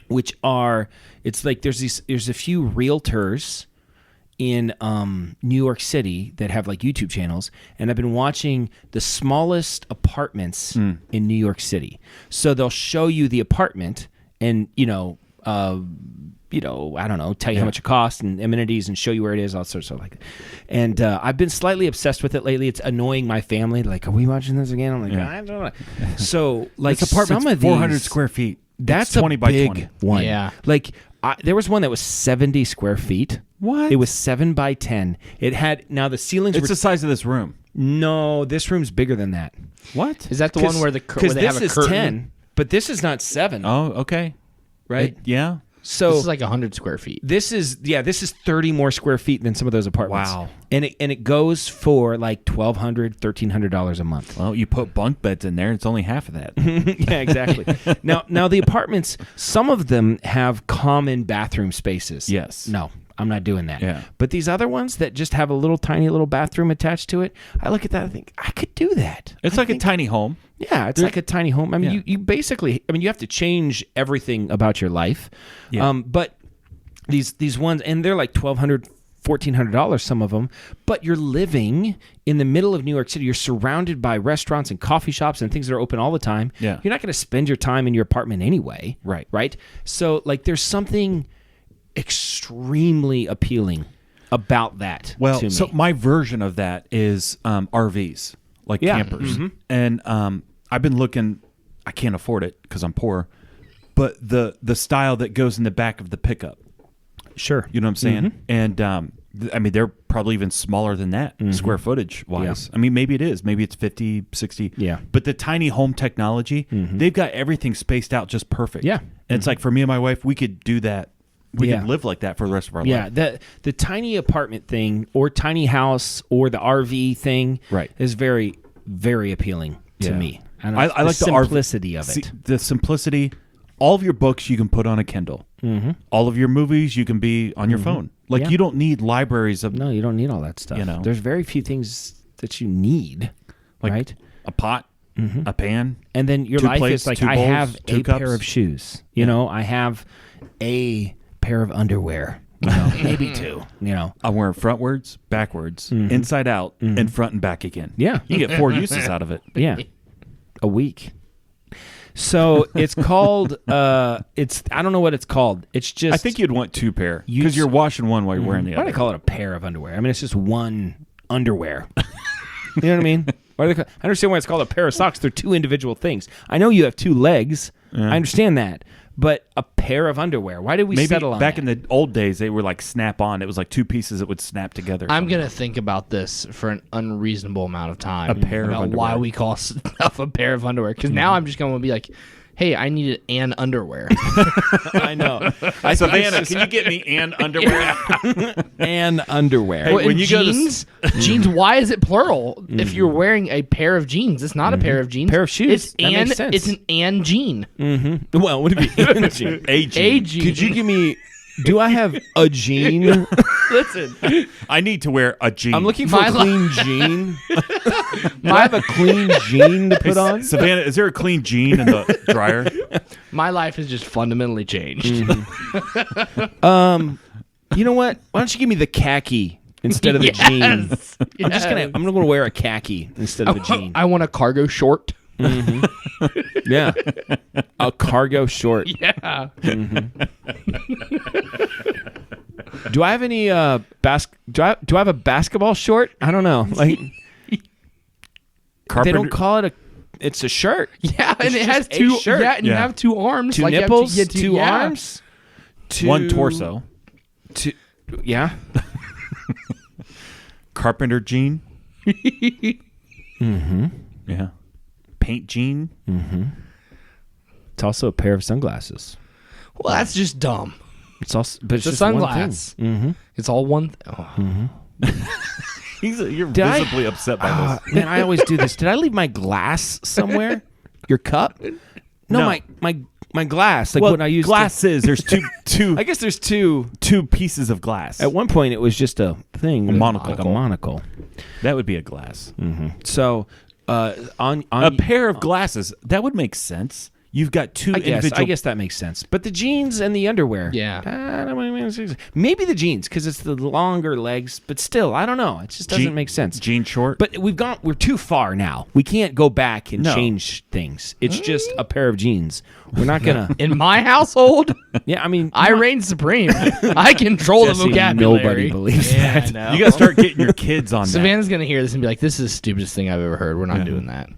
which are it's like there's a few realtors in New York City that have like YouTube channels, and I've been watching the smallest apartments in New York City. So they'll show you the apartment, and I don't know, tell you how much it costs and amenities and show you where it is, all sorts of stuff like that. And I've been slightly obsessed with it lately. It's annoying my family. Like, are we watching this again? I'm like, I don't know. So like This apartment's some of 400 these, square feet. that's It's 20 a by big 20. one. Yeah. Like there was one that was 70 square feet. What? It was 7 by 10. It had now the ceilings It's were the size of this room. no. This room's bigger than that. What? Is that the one where they Because have this a is curtain? 10, but this is not 7. Oh, okay. right. Yeah. So This is like 100 square feet. This is 30 more square feet than some of those apartments. Wow. And it goes for like $1,200, $1,300 a month. Well, you put bunk beds in there. It's only half of that. Yeah, exactly. now the apartments, some of them have common bathroom spaces. Yes. No, I'm not doing that. Yeah. But these other ones that just have a little tiny little bathroom attached to it, I look at that and think I could do that. It's like a tiny home. Yeah, it's like a tiny home. I mean, Yeah. you basically, you have to change everything about your life. Yeah. But these ones, and they're like $1,200, $1,400, some of them, but you're living in the middle of New York City. You're surrounded by restaurants and coffee shops and things that are open all the time. Yeah. You're not going to spend your time in your apartment anyway. Right. Right? So, like, there's something extremely appealing about that Well, to me. so my version of that is RVs, like Yeah. campers. And I've been looking. I can't afford it because I'm poor. But the style that goes in the back of the pickup. Sure. You know what I'm saying? And I mean, they're probably even smaller than that square footage wise. I mean, maybe it is. Maybe it's 50, 60. Yeah. But the tiny home technology, they've got everything spaced out just perfect. Yeah. And it's like for me and my wife, we could do that. We could live like that for the rest of our life. Yeah, the tiny apartment thing or tiny house or the RV thing is very, very appealing to me. And I like the simplicity of it. See, the simplicity. All of your books you can put on a Kindle. All of your movies you can be on your phone. Like you don't need libraries of. No, you don't need all that stuff. There's very few things that you need, like right? A pot, a pan, and then your life plates, is like 2 I bowls, have 2 a cups. pair of shoes. You know, I have a pair of underwear. You know, maybe 2. You know, I'm wearing frontwards, backwards, inside out, and front and back again. Yeah. You get 4 uses out of it. Yeah, a week. So it's called. It's I don't know what it's called. It's just. I think you'd want 2 pair because you're washing one while you're wearing the Why other. do they call it a pair of underwear? I mean, it's just one underwear. You know what I mean? Why do they I understand why it's called a pair of socks. They're 2 individual things. I know you have 2 legs. I understand that. But a pair of underwear. Why did we settle on back that? in the old days, they were like snap on. It was like 2 pieces that would snap together. I'm going to think about this for an unreasonable amount of time. A pair of about underwear. why we call stuff a pair of underwear. Because now I'm just going to be like, hey, I needed an underwear. I know. Savannah, can you get me an underwear? And underwear. Hey, Well, when and you go to jeans, jeans, why is it plural? If you're wearing a pair of jeans, it's not a pair of jeans. Pair of shoes. It's That makes sense. It's an and jean. Well, would it be a jean? A jean. A jean. Could you give me? Do I have a jean? Listen, I need to wear a jean. I'm looking for My a clean jean. Do I have a clean jean to put on? Savannah, is there a clean jean in the dryer? my life has just fundamentally changed. You know what? Why don't you give me the khaki instead of the jean? Yes. I'm gonna wear a khaki instead of a jean. I want a cargo short. Yeah, a cargo short. Yeah. Do I have any do I have a basketball short? I don't know. Like they don't call it a. It's a shirt. Yeah, and It's it has just a 2. shirt. Yeah, and you Yeah. have 2 arms, 2 like nipples, you have to, 2 yeah. arms, 2, 1 torso. 2, yeah. Carpenter jean. Yeah. Paint jean. It's also a pair of sunglasses. Well, that's just dumb. It's also, but it's It's a just sunglass. one thing. It's all one. You're Did I- visibly upset by this. Man, I always do this. Did I leave my glass somewhere? Your cup? No, No. my glass. Like Well, what I used. glasses. There's two I guess there's 2. pieces of glass. At one point, it was just a thing, like monocle. a monocle. That would be a glass. So, on A pair of glasses. That would make sense. You've got 2 individual. I guess that makes sense. But the jeans and the underwear. Yeah. Maybe the jeans because it's the longer legs. But still, I don't know. It just doesn't make sense. Jean short. But we're too far now. We can't go back and No. change things. It's just a pair of jeans. We're not gonna. In my household, Yeah, I mean, I reign supreme. I control Jesse, the vocabulary. nobody believes Yeah, that. I know. you got to start getting your kids on that. Savannah's gonna hear this and be like, "This is the stupidest thing I've ever heard. We're not doing that."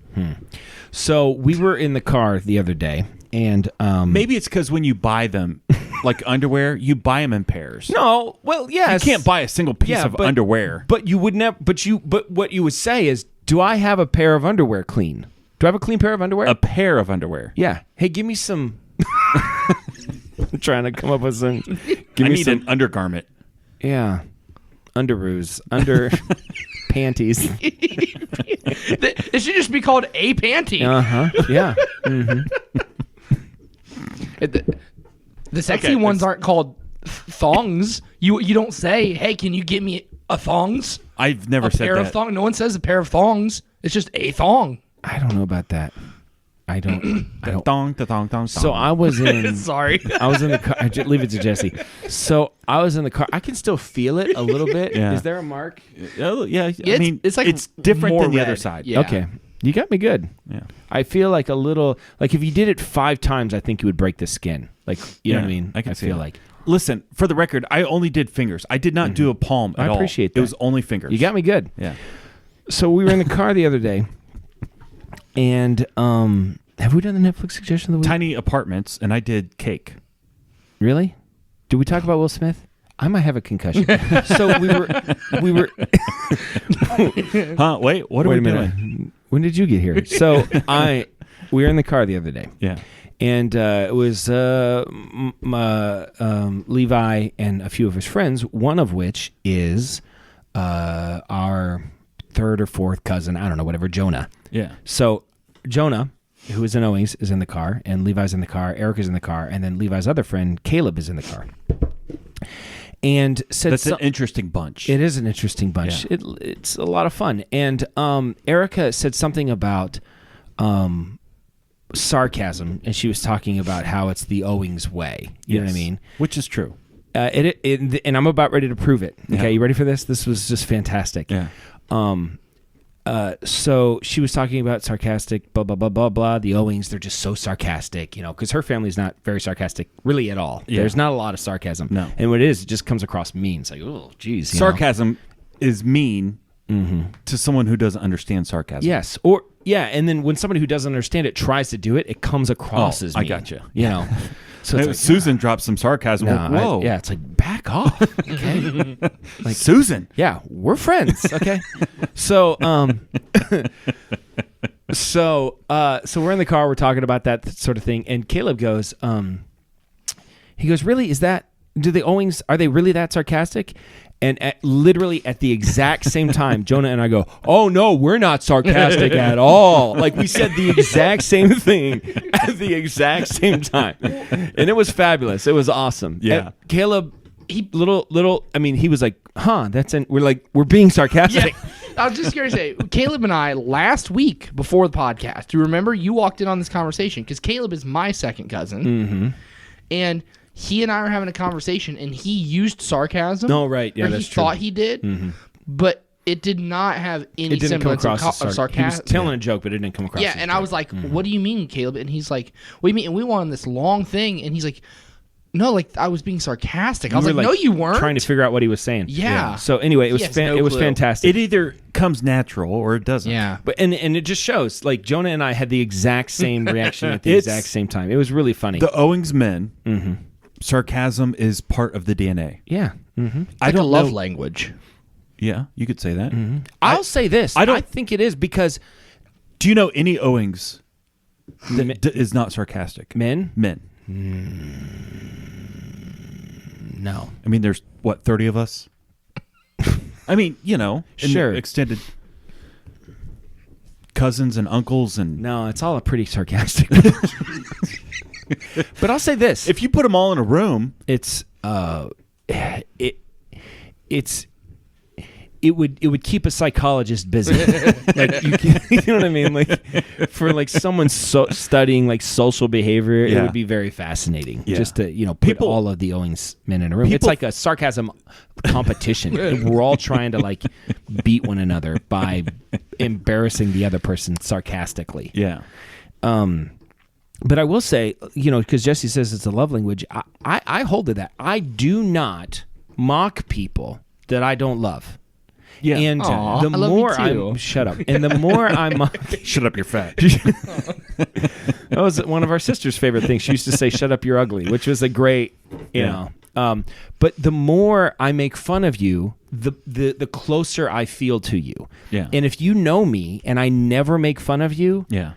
So we were in the car the other day, and Maybe it's because when you buy them, like underwear, you buy them in pairs. no, well, yes, You can't buy a single piece Yeah, of but- underwear. But you would never. But what you would say is, do I have a pair of underwear clean? Do I have a clean pair of underwear? A pair of underwear. Yeah. Hey, give me some. I'm trying to come up with some. Give I me need some. an undergarment. Yeah. Underoos. Under panties. It should just be called a panty. Yeah. The sexy Okay, ones it's- aren't called thongs. You don't say, "Hey, can you get me a thongs?" I've never A said pair that. of thongs. No one says a pair of thongs. It's just a thong. I don't know about that. I don't. Thong, thong, thong. So I was in. Sorry. I was in the car. Leave it to Jesse. So I was in the car. I can still feel it a little bit. Yeah. Is there a mark? Oh, yeah. I It's- mean, it's like it's different more than the red. other side. Yeah. Okay. You got me good. Yeah. I feel like a little. Like if you did it 5 times, I think you would break the skin. Like you know what I mean? I can see feel that. like Listen, for the record, I only did fingers. I did not do a palm at I all. appreciate that. It was only fingers. you got me good. Yeah. So we were in the car the other day, and have we done the Netflix suggestion of the week? Tiny apartments, and I did cake. Really? Did we talk about Will Smith? I might have a concussion. So we were. Huh? Wait, what are we doing? When did you get here? So we were in the car the other day. Yeah. And it was Levi and a few of his friends, one of which is our third or fourth cousin, I don't know, whatever, Jonah. Yeah. So Jonah, who is in Owings, is in the car, and Levi's in the car, Erica's in the car, and then Levi's other friend, Caleb, is in the car. And said that's an interesting bunch. It is an interesting bunch. Yeah. It's a lot of fun. And Erica said something about sarcasm, and she was talking about how it's the Owings way. You know what I mean? Which is true. And I'm about ready to prove it. Okay, Yeah. you ready for this? This was just fantastic. Yeah. So she was talking about sarcastic, blah, blah, blah, blah, blah. The Owings, they're just so sarcastic, because her family's not very sarcastic really at all. Yeah. There's not a lot of sarcasm. No. And what it is, it just comes across mean. It's like, oh, geez. Sarcasm is mean to someone who doesn't understand sarcasm. Yes. And then when somebody who doesn't understand it tries to do it, it comes across as mean. I gotcha. So it's like, Susan dropped some sarcasm. Whoa. it's like, back off. Okay. Like Susan. Yeah, we're friends. Okay. So we're in the car, we're talking about that sort of thing, and Caleb goes, he goes, really, do the Owings, are they really that sarcastic? And literally at the exact same time, Jonah and I go, oh, no, we're not sarcastic at all. Like, we said the exact same thing at the exact same time. And it was fabulous. It was awesome. Yeah. And Caleb, he was like, we're like, we're being sarcastic. Yeah. I was just going to say, Caleb and I, last week before the podcast, do you remember you walked in on this conversation? Because Caleb is my second cousin. Mm-hmm. And he and I were having a conversation, and he used sarcasm. No, right. Yeah, or that's he true. thought he did, but it did not have any It didn't come semblance across of as sarcasm. He was telling a joke, but it didn't come across. Yeah, as and I was like, what do you mean, Caleb? And he's like, what do you mean? And we went on this long thing, and he's like, no, like I was being sarcastic. I was like, no, you weren't. Trying to figure out what he was saying. Yeah. So anyway, it was He has no it was clue. fantastic. It either comes natural or it doesn't. Yeah. But and it just shows, like, Jonah and I had the exact same reaction at the It's- exact same time. It was really funny. The Owings men, sarcasm is part of the DNA. Yeah. Mm-hmm. I don't don't love know- language. Yeah, you could say that. I'll say this. I think it is because Do you know any Owings that is not sarcastic? men. No. I mean, there's, 30 of us? I mean, in Sure. extended cousins and uncles and... No, it's all pretty sarcastic. But I'll say this. If you put them all in a room... It would keep a psychologist busy. Like, you know what I mean? Like, for like someone studying like social behavior, it Yeah. would be very fascinating. Yeah. Just to put all of the Owings men in a room. It's like a sarcasm competition. We're all trying to like beat one another by embarrassing the other person sarcastically. Yeah. But I will say, because Jesse says it's a love language, I hold to that. I do not mock people that I don't love. Yeah. And Aw, the I love you more too. shut up. And the more I mock, Shut up, you're fat. that was one of our sister's favorite things. She used to say, "Shut up, you're ugly," which was a great, But the more I make fun of you, the closer I feel to you. Yeah. And if you know me and I never make fun of you, Yeah.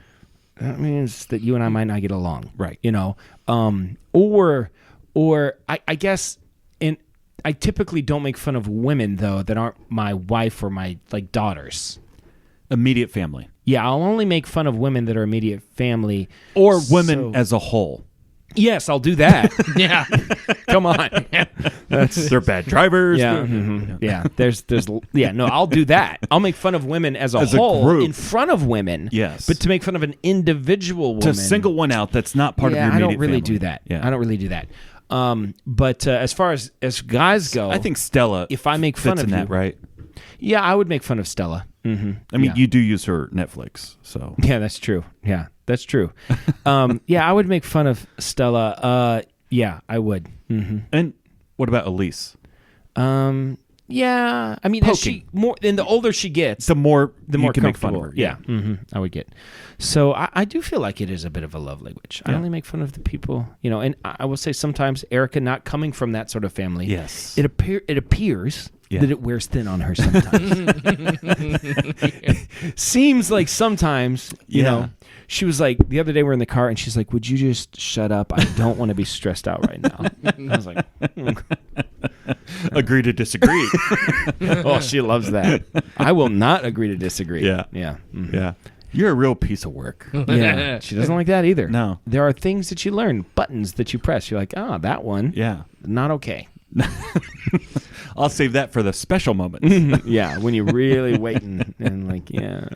that means that you and I might not get along. Right. Or I guess I typically don't make fun of women though that aren't my wife or my like daughters. Immediate family. Yeah, I'll only make fun of women that are immediate family Or women as a whole. Yes, I'll do that. Yeah. Come on. They're bad drivers. Yeah. Yeah. No, I'll do that. I'll make fun of women as a whole group. in front of women. Yes. But to make fun of an individual woman. To single one out that's not part of your immediate I don't really family. do that. Yeah. I don't really do that. But as far as guys go, I think Stella if I make fun fits of in you, that, right? Yeah, I would make fun of Stella. Mm-hmm. I mean, Yeah. you do use her Netflix, so. Yeah, that's true. Yeah, that's true. Yeah, I would make fun of Stella. Yeah, I would. Mm-hmm. And what about Elise? Yeah, I mean, as Poking. and the older she gets, the more you can make fun comfortable. of her. Yeah, I would get. So I do feel like it is a bit of a love language. I only make fun of the people, and I will say sometimes Erica, not coming from that sort of family, Yes. it appears that it wears thin on her sometimes. Seems like sometimes, you know. She was like, the other day we're in the car, and she's like, "Would you just shut up? I don't want to be stressed out right now." And I was like, Agree to disagree. "Oh, she loves that. I will not agree to disagree." Yeah. Yeah. Mhm. Yeah. You're a real piece of work. Yeah. She doesn't like that either. No. There are things that you learn, buttons that you press. You're like, "Oh, that one. Yeah. Not okay." I'll save that for the special moments. Yeah, when you're really waiting and like, yeah.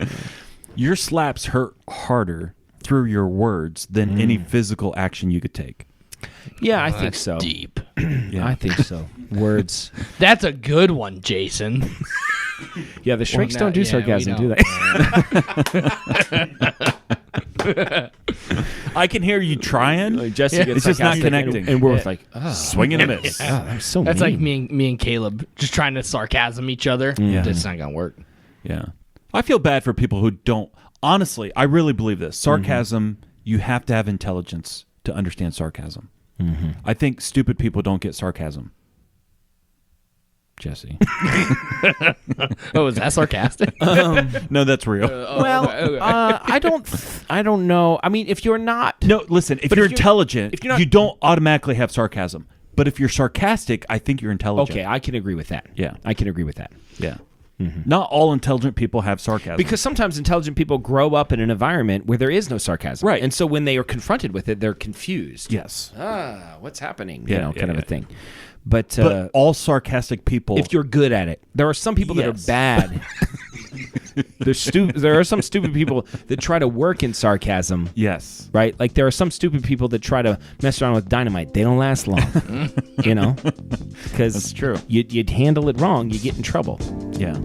Your slaps hurt harder through your words than any physical action you could take. Yeah, I think so. Deep. Yeah. I think so. Words. That's a good one, Jason. Yeah, the shrinks don't do sarcasm, do they? I can hear you trying. Like Jesse gets It's just not sarcastic connecting. and we're both like, Swing and a miss. that's so That's mean. like me and Caleb just trying to sarcasm each other. Yeah. It's not gonna work. Yeah. I feel bad for people who don't. Honestly, I really believe this. Sarcasm, you have to have intelligence to understand sarcasm. I think stupid people don't get sarcasm. Jesse. Oh, is that sarcastic? No, that's real. Well, I don't know. I mean, if you're not, No, listen, if But you're if you're- intelligent, if you're not- you don't automatically have sarcasm. But if you're sarcastic, I think you're intelligent. okay, I can agree with that. Yeah. I can agree with that. Yeah. Not all intelligent people have sarcasm. Because sometimes intelligent people grow up in an environment where there is no sarcasm. Right. And so when they are confronted with it, they're confused. yes. What's happening? Yeah, kind of yeah. a thing. But, But all sarcastic people. if you're good at it, there are some people that are Yes. bad. There are some stupid people that try to work in sarcasm. Yes. Right? Like there are some stupid people that try to mess around with dynamite. They don't last long. Because That's true. You'd handle it wrong, you get in trouble. Yeah.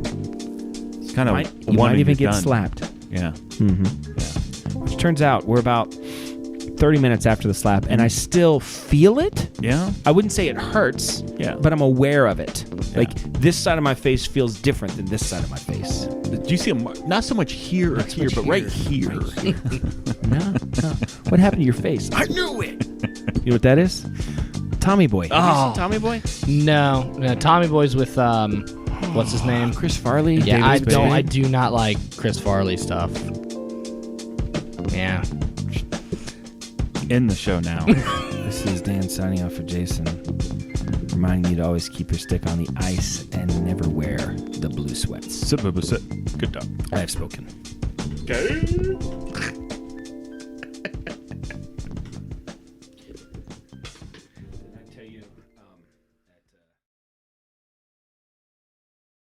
It's kind of You might even get slapped. Yeah. Which turns out we're about 30 minutes after the slap, and I still feel it. Yeah. I wouldn't say it hurts, Yeah. but I'm aware of it. Like this side of my face feels different than this side of my face. Do you see not so much here or here, but right here. No. What happened to your face? I knew it. You know what that is? Tommy Boy. Have you seen Tommy Boy? No, Tommy Boy's with what's his name? Chris Farley. Yeah, I David don't. Spade. I do not like Chris Farley stuff. Yeah. In the show now. This is Dan signing off for Jason, reminding you to always keep your stick on the ice and never wear the blue sweats. Sit, Bubba, sit. Good dog. I have spoken. Okay.